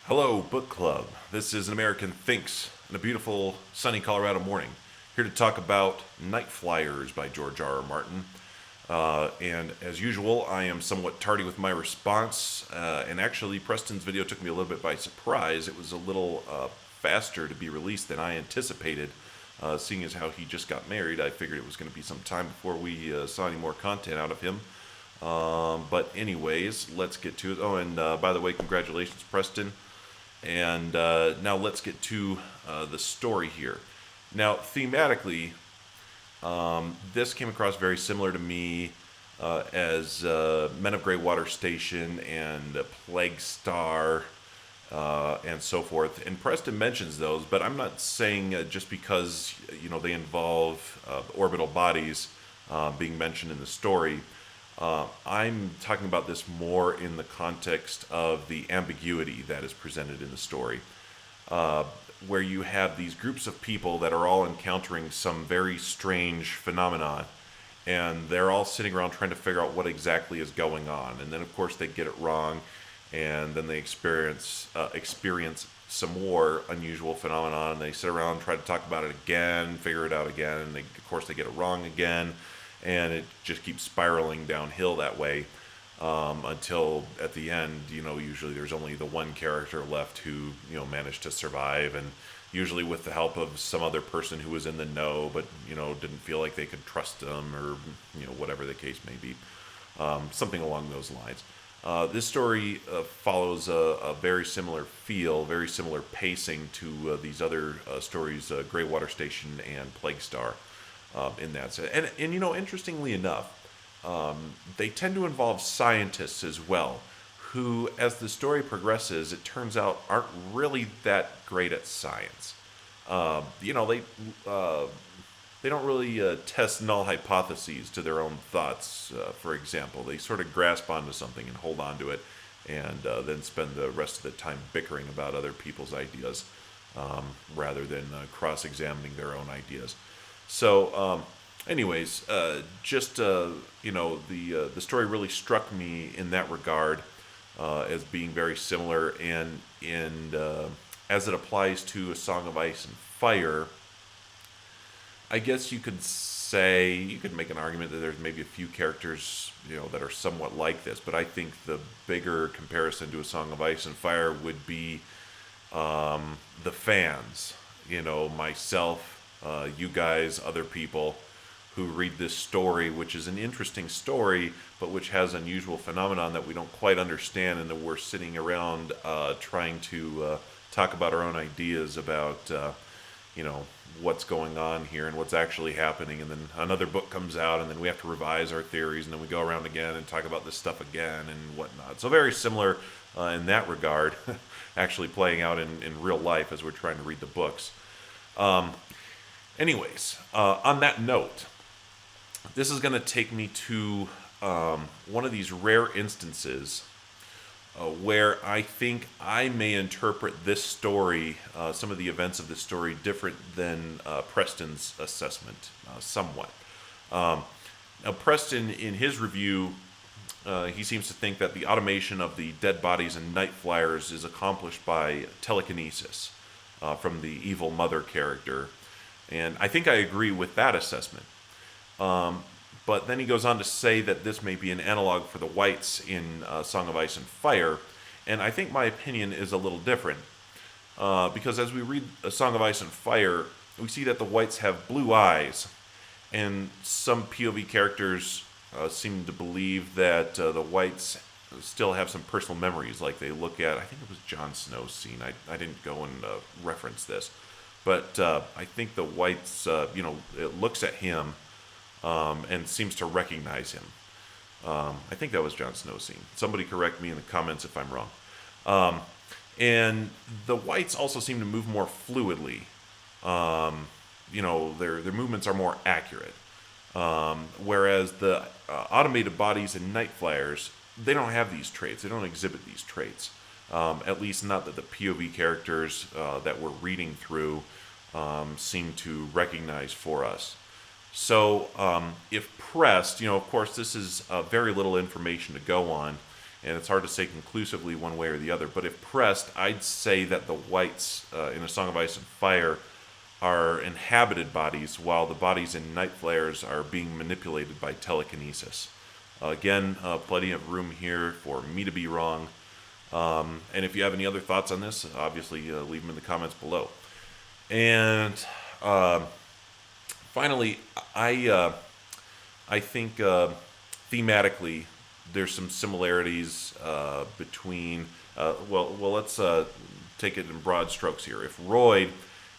Hello, book club. This is An American Thinks in a beautiful, sunny Colorado morning. Here to talk about Nightflyers by George R. R. Martin. And as usual, I am somewhat tardy with my response. And actually, Preston's video took me a little bit by surprise. It was a little faster to be released than I anticipated. Seeing as how he just got married, I figured it was going to be some time before we saw any more content out of him. But anyways, let's get to it. Oh, and by the way, congratulations, Preston. And now let's get to the story here. Now, thematically, this came across very similar to me as Men of Greywater Station and Plague Star and so forth. And Preston mentions those, but I'm not saying just because they involve orbital bodies being mentioned in the story. I'm talking about this more in the context of the ambiguity that is presented in the story, where you have these groups of people that are all encountering some very strange phenomenon, and they're all sitting around trying to figure out what exactly is going on. And then, of course, they get it wrong, and then they experience some more unusual phenomenon, and they sit around and try to talk about it again, figure it out again, and of course they get it wrong again. And it just keeps spiraling downhill that way until at the end, usually there's only the one character left who, managed to survive, and usually with the help of some other person who was in the know, but, didn't feel like they could trust them, or, whatever the case may be. Something along those lines. This story follows a very similar feel, very similar pacing to these other stories, Greywater Station and Plague Star. In that sense. And interestingly enough, they tend to involve scientists as well, who, as the story progresses, it turns out aren't really that great at science. They don't really test null hypotheses to their own thoughts. For example, they sort of grasp onto something and hold on to it, and then spend the rest of the time bickering about other people's ideas, rather than cross-examining their own ideas. So, anyways, the story really struck me in that regard as being very similar, and as it applies to A Song of Ice and Fire, I guess you could make an argument that there's maybe a few characters that are somewhat like this, but I think the bigger comparison to A Song of Ice and Fire would be the fans, myself. You guys, other people who read this story, which is an interesting story, but which has unusual phenomenon that we don't quite understand, and that we're sitting around trying to talk about our own ideas about, what's going on here and what's actually happening. And then another book comes out, and then we have to revise our theories, and then we go around again and talk about this stuff again and whatnot. So very similar in that regard, actually playing out in real life as we're trying to read the books. Anyways, on that note, this is going to take me to one of these rare instances where I think I may interpret this story, some of the events of this story, different than Preston's assessment, somewhat. Now, Preston, in his review, he seems to think that the automation of the dead bodies and Nightflyers is accomplished by telekinesis from the evil mother character. And I think I agree with that assessment. But then he goes on to say that this may be an analog for the whites in Song of Ice and Fire. And I think my opinion is a little different. Because as we read A Song of Ice and Fire, we see that the whites have blue eyes. And some POV characters seem to believe that the whites still have some personal memories. Like they look at, I think it was Jon Snow's scene. I didn't go and reference this. But I think the whites, it looks at him and seems to recognize him. I think that was Jon Snow's scene. Somebody correct me in the comments if I'm wrong. And the whites also seem to move more fluidly. Their movements are more accurate. Whereas the automated bodies and Nightflyers, they don't have these traits. They don't exhibit these traits. At least not that the POV characters that we're reading through seem to recognize for us. So if pressed, of course this is very little information to go on, and it's hard to say conclusively one way or the other. But if pressed, I'd say that the whites in A Song of Ice and Fire are inhabited bodies, while the bodies in NIghtflyers are being manipulated by telekinesis. Again, plenty of room here for me to be wrong. And if you have any other thoughts on this, obviously leave them in the comments below. And finally, I think thematically there's some similarities between. Let's take it in broad strokes here. If Royd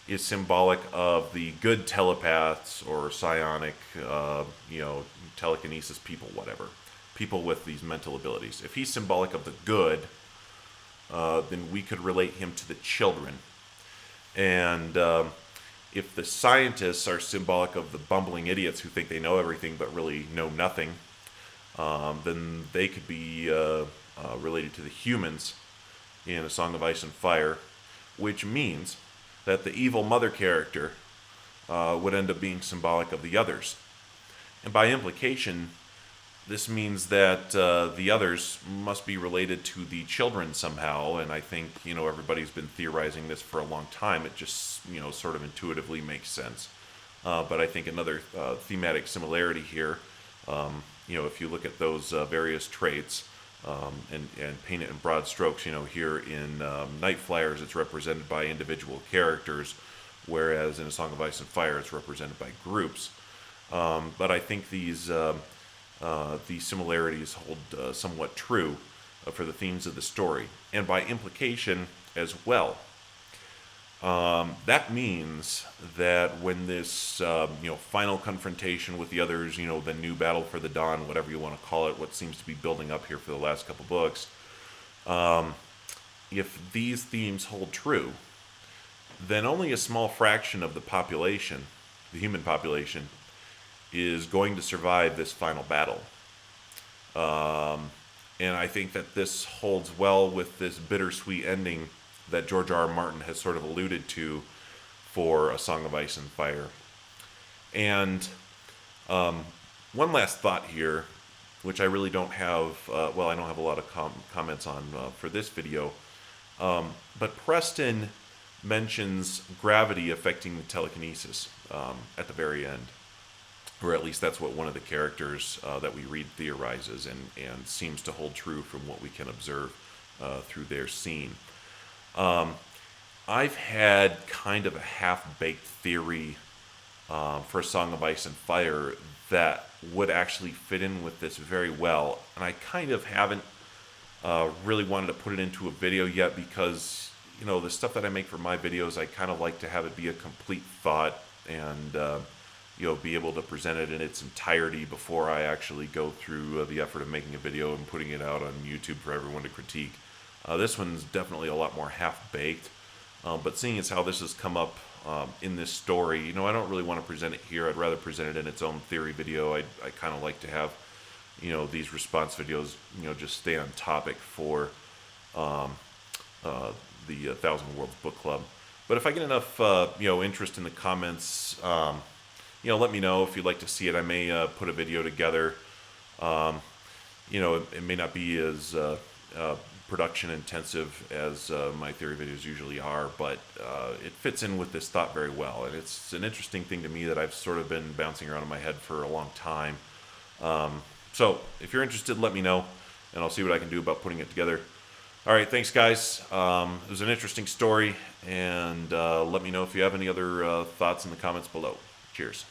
is symbolic of the good telepaths or psionic, telekinesis people, whatever, people with these mental abilities. If he's symbolic of the good, then we could relate him to the children. And if the scientists are symbolic of the bumbling idiots who think they know everything but really know nothing, then they could be related to the humans in A Song of Ice and Fire, which means that the evil mother character would end up being symbolic of the others. And by implication, this means that the others must be related to the children somehow, and I think, everybody's been theorizing this for a long time. It just, sort of intuitively makes sense. But I think another thematic similarity here, if you look at those various traits and paint it in broad strokes, here in NIghtflyers it's represented by individual characters, whereas in A Song of Ice and Fire it's represented by groups. But I think these similarities hold somewhat true for the themes of the story, and by implication as well. That means that when this final confrontation with the others, the new battle for the dawn, whatever you want to call it, what seems to be building up here for the last couple books, if these themes hold true, then only a small fraction of the population, the human population, is going to survive this final battle. And I think that this holds well with this bittersweet ending that George R. R. Martin has sort of alluded to for A Song of Ice and Fire. And one last thought here, which I really don't have, I don't have a lot of comments on for this video, but Preston mentions gravity affecting the telekinesis at the very end. Or at least that's what one of the characters that we read theorizes, and seems to hold true from what we can observe through their scene. I've had kind of a half-baked theory for A Song of Ice and Fire that would actually fit in with this very well, and I kind of haven't really wanted to put it into a video yet because, the stuff that I make for my videos, I kind of like to have it be a complete thought and be able to present it in its entirety before I actually go through the effort of making a video and putting it out on YouTube for everyone to critique. This one's definitely a lot more half-baked, but seeing as how this has come up in this story, I don't really want to present it here. I'd rather present it in its own theory video. I kind of like to have, these response videos, just stay on topic for the Thousand Worlds Book Club. But if I get enough, interest in the comments, let me know if you'd like to see it. I may put a video together. It may not be as production intensive as my theory videos usually are, but it fits in with this thought very well. And it's an interesting thing to me that I've sort of been bouncing around in my head for a long time. So if you're interested, let me know, and I'll see what I can do about putting it together. All right, thanks, guys. It was an interesting story, and let me know if you have any other thoughts in the comments below. Cheers.